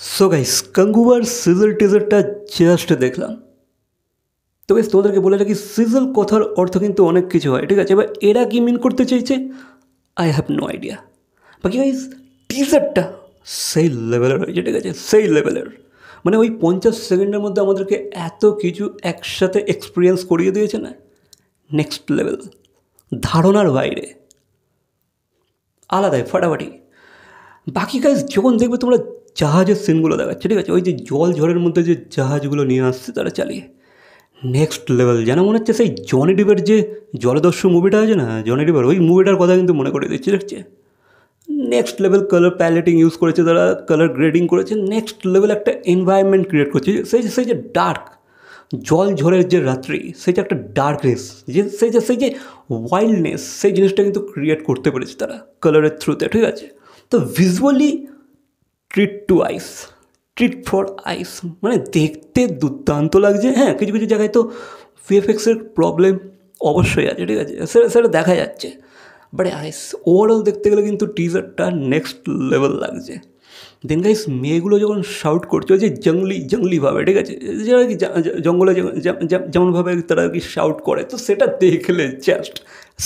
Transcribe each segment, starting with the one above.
So guys কাঙ্গুয়ার sizzle টিজারটা just দেখলাম। তো guys তোমাদেরকে বলে রাখি সিজল কথার অর্থ কিন্তু অনেক কিছু হয়, ঠিক আছে? এবার এরা কি মিন করতে চাইছে আই হ্যাভ নো আইডিয়া। বাকি গাইস টিজারটা সেই লেভেলের হয়েছে, ঠিক আছে? সেই লেভেলের মানে ওই 50 সেকেন্ডের মধ্যে আমাদেরকে এত কিছু একসাথে এক্সপিরিয়েন্স করিয়ে দিয়েছে না, নেক্সট লেভেল, ধারণার বাইরে, আলাদাই ফাটাফাটি। বাকি কাজ যখন দেখবে তোমরা জাহাজের সিনগুলো দেখাচ্ছে, ঠিক আছে? ওই যে জল ঝড়ের মধ্যে যে জাহাজগুলো নিয়ে আসছে তারা চালিয়ে, নেক্সট লেভেল। যেন মনে হচ্ছে সেই জনি ডিপের যে জলদস্যু মুভিটা আছে না, জনি ডিপের ওই মুভিটার কথা কিন্তু মনে করে দিচ্ছে, দেখছে? নেক্সট লেভেল কালার প্যালেটিং ইউজ করেছে তারা, কালার গ্রেডিং করেছে, নেক্সট লেভেল একটা এনভায়রনমেন্ট ক্রিয়েট করছে। সেই যে ডার্ক জল ঝড়ের যে রাত্রি, সেই যে একটা ডার্কনেস, যে সেই যে ওয়াইল্ডনেস, সেই জিনিসটা কিন্তু ক্রিয়েট করতে পেরেছে তারা কালারের থ্রুতে, ঠিক আছে? তো visually treat to eyes, treat for eyes, মানে দেখতে দুর্দান্ত লাগছে। হ্যাঁ, কিছু কিছু জায়গায় তো ভিএফএক্সের প্রবলেম অবশ্যই আছে, ঠিক আছে? সেটা দেখা যাচ্ছে, বাট আইস ওভারঅল দেখতে গেলে কিন্তু টিজারটা নেক্সট লেভেল লাগছে। দেন গাইস মেয়েগুলো যখন শাউট করছে ওই যে জঙ্গলিভাবে, ঠিক আছে? যারা কি জঙ্গলে যেমনভাবে তারা কি শাউট করে, তো সেটা দেখলে জাস্ট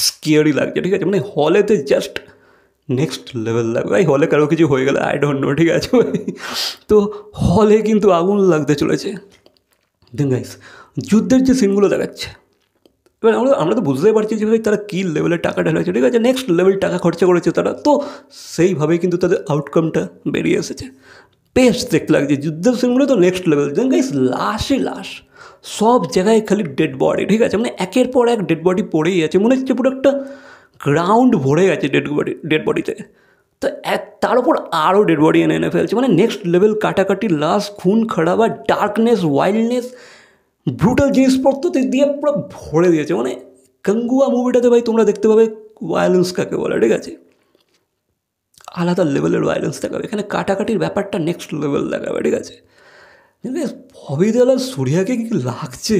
স্কেয়ারি লাগছে, ঠিক আছে? মানে হলেতে জাস্ট নেক্সট লেভেল লাগবে ভাই। হলে কারো কিছু হয়ে গেলে আই ডোন্ট নো, ঠিক আছে ভাই? তো হলে কিন্তু আগুন লাগতে চলেছে। দেন গাইস যুদ্ধের যে সিনগুলো দেখাচ্ছে, এবার আমরা তো বুঝতেই পারছি যে ভাই তারা কী লেভেলের টাকা ঢেলেছে, ঠিক আছে? নেক্সট লেভেল টাকা খরচা করেছে তারা, তো সেইভাবেই কিন্তু তাদের আউটকামটা বেরিয়ে এসেছে। বেশ দেখতে লাগছে যুদ্ধের সিনগুলো, তো নেক্সট লেভেল। দেন গাইস লাশই লাশ, সব জায়গায় খালি ডেড বডি, ঠিক আছে? মানে একের পর এক ডেড বডি পড়েই আছে, মনে হচ্ছে পুরো একটা গ্রাউন্ড ভরে গেছে ডেড বডিতে। তো তার উপর আরও ডেড বডি এনে ফেলছে, মানে নেক্সট লেভেল কাটাকাটি, লাশ, খুন খারাপ, ডার্কনেস, ওয়াইল্ডনেস, ব্রুটাল জিনিসপত্র দিয়ে পুরো ভরে দিয়েছে। মানে কাঙ্গুয়া মুভিটাতে ভাই তোমরা দেখতে পাবে ভায়োলেন্স কাকে বলে, ঠিক আছে? আলাদা লেভেলের ভায়োলেন্স দেখাবে এখানে, কাটাকাটির ব্যাপারটা নেক্সট লেভেল দেখাবে, ঠিক আছে? ববি দেওয়াল আর সূর্যাকে কী লাগছে,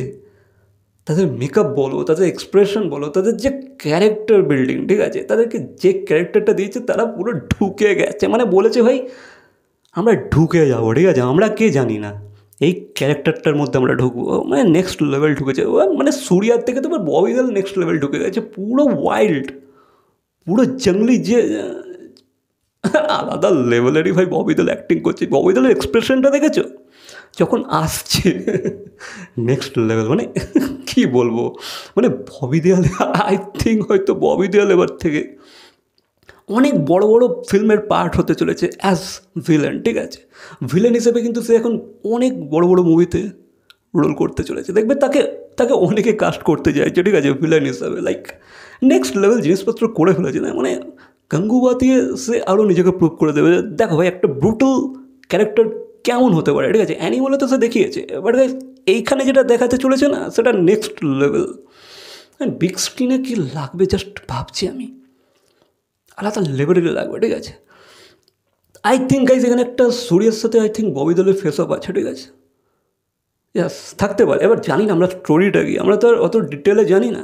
তাদের মেকআপ বলো, তাদের এক্সপ্রেশন বলো, তাদের যে ক্যারেক্টার বিল্ডিং, ঠিক আছে? তাদেরকে যে ক্যারেক্টারটা দিয়েছে তারা পুরো ঢুকে গেছে, মানে বলেছে ভাই আমরা ঢুকে যাবো, ঠিক আছে? আমরা কে জানি না, এই ক্যারেক্টারটার মধ্যে আমরা ঢুকবো, মানে নেক্সট লেভেল ঢুকেছে। মানে সূর্যার থেকে তোমার ববি দেওয়াল নেক্সট লেভেল ঢুকে গেছে, পুরো ওয়াইল্ড, পুরো জঙ্গলি, যে আলাদা লেভেলেরই ভাই ববি দেওয়াল অ্যাক্টিং করছে। ববি দেওয়ালের এক্সপ্রেশনটা দেখেছো যখন আসছে, নেক্সট লেভেল। মানে কী বলবো, মানে ববি দেওয়াল আই থিঙ্ক হয়তো ববি দেওয়াল এবার থেকে অনেক বড় বড় ফিল্মের পার্ট হতে চলেছে অ্যাজ ভিলেন, ঠিক আছে? ভিলেন হিসেবে কিন্তু সে এখন অনেক বড় বড় মুভিতে রোল করতে চলেছে, দেখবে তাকে অনেকে কাস্ট করতে চাইছে, ঠিক আছে? ভিলেন হিসাবে, লাইক নেক্সট লেভেল জিনিসপত্র করে ফেলেছে না, মানে গাঙ্গুবা দিয়ে সে আরও নিজেকে প্রুভ করে দেবে। দেখো ভাই একটা ব্রুটাল ক্যারেক্টার কেমন হতে পারে, ঠিক আছে? অ্যানিমেলে তো সে দেখিয়েছে, বাট এইখানে যেটা দেখাতে চলেছে না, সেটা নেক্সট লেভেল। বিগ স্ক্রিনে কী লাগবে জাস্ট ভাবছি আমি, আলাদা লেভেলে লাগবে, ঠিক আছে? আই থিঙ্ক গাইজ এখানে একটা সূর্যের সাথে আই থিঙ্ক ববি দেওয়ালের ফেস অফ আছে, ঠিক আছে? ইয়াস, থাকতে পারে। এবার জানি না আমরা স্টোরিটা কি, আমরা তো আর অত ডিটেলে জানি না,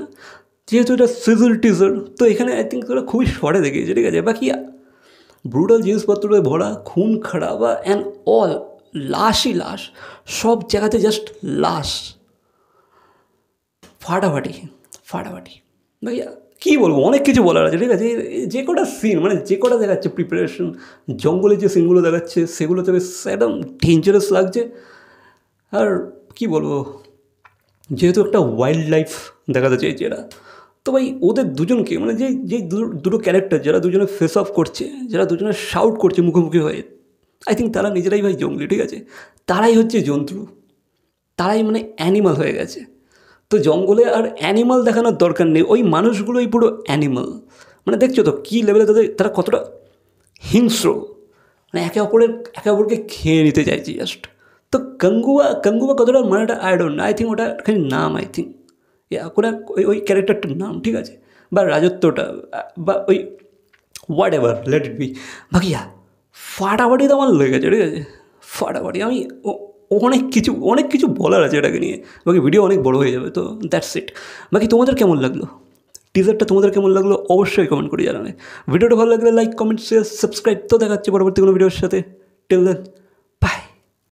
যেহেতু এটা সিজল টিজার, তো এখানে আই থিঙ্ক ওরা খুবই শর্টে দেখিয়েছে, ঠিক আছে? বাকি ব্রুটাল জিনিসপত্রে ভরা, খুন খারাপ অ্যান্ড অল, লাশই লাশ, সব জায়গাতে জাস্ট লাশ, ফাটাফাটি ফাটাফাটি। ভাইয়া কী বলবো, অনেক কিছু বলার আছে, ঠিক আছে? যে কটা সিন, মানে যে কটা দেখাচ্ছে প্রিপারেশন, জঙ্গলে যে সিনগুলো দেখাচ্ছে সেগুলো তবে একদম ডেঞ্জারাস লাগছে। আর কি বলবো, যেহেতু একটা ওয়াইল্ড লাইফ দেখাতে চাইছে এরা, তো ভাই ওদের দুজনকে, মানে যে দুটো ক্যারেক্টার যারা দুজনে ফেস অফ করছে, যারা দুজনে শাউট করছে মুখোমুখি হয়ে, আই থিঙ্ক তারা নিজেরাই ভাই জঙ্গলি, ঠিক আছে? তারাই হচ্ছে জন্তু, তারাই মানে অ্যানিমাল হয়ে গেছে। তো জঙ্গলে আর অ্যানিমাল দেখানোর দরকার নেই, ওই মানুষগুলোই পুরো অ্যানিমাল। মানে দেখছো তো কী লেভেলে তারা কতটা হিংস্র, মানে একে অপরকে খেয়ে নিতে চাইছে জাস্ট। তো কাঙ্গুয়া কতটা মানেটা I don't know, I think ওটা খালি নাম, আই থিঙ্ক কোনো ওই ক্যারেক্টারটার নাম, ঠিক আছে? বা রাজত্বটা, বা ওই what ever, let it be. বাকি ফাটাফাটি তো আমার লেগেছে, ঠিক আছে? ফাটাফাটি। আমি অনেক কিছু বলার আছে এটাকে নিয়ে, বাকি ভিডিও অনেক বড় হয়ে যাবে, তো দ্যাটস ইট। বাকি তোমাদের কেমন লাগলো টিজারটা, তোমাদের কেমন লাগলো অবশ্যই কমেন্ট করে জানাবে। ভিডিওটা ভালো লাগলে লাইক, কমেন্ট, শেয়ার, সাবস্ক্রাইব। তো দেখাচ্ছে পরবর্তী কোনো ভিডিওর সাথে। Till then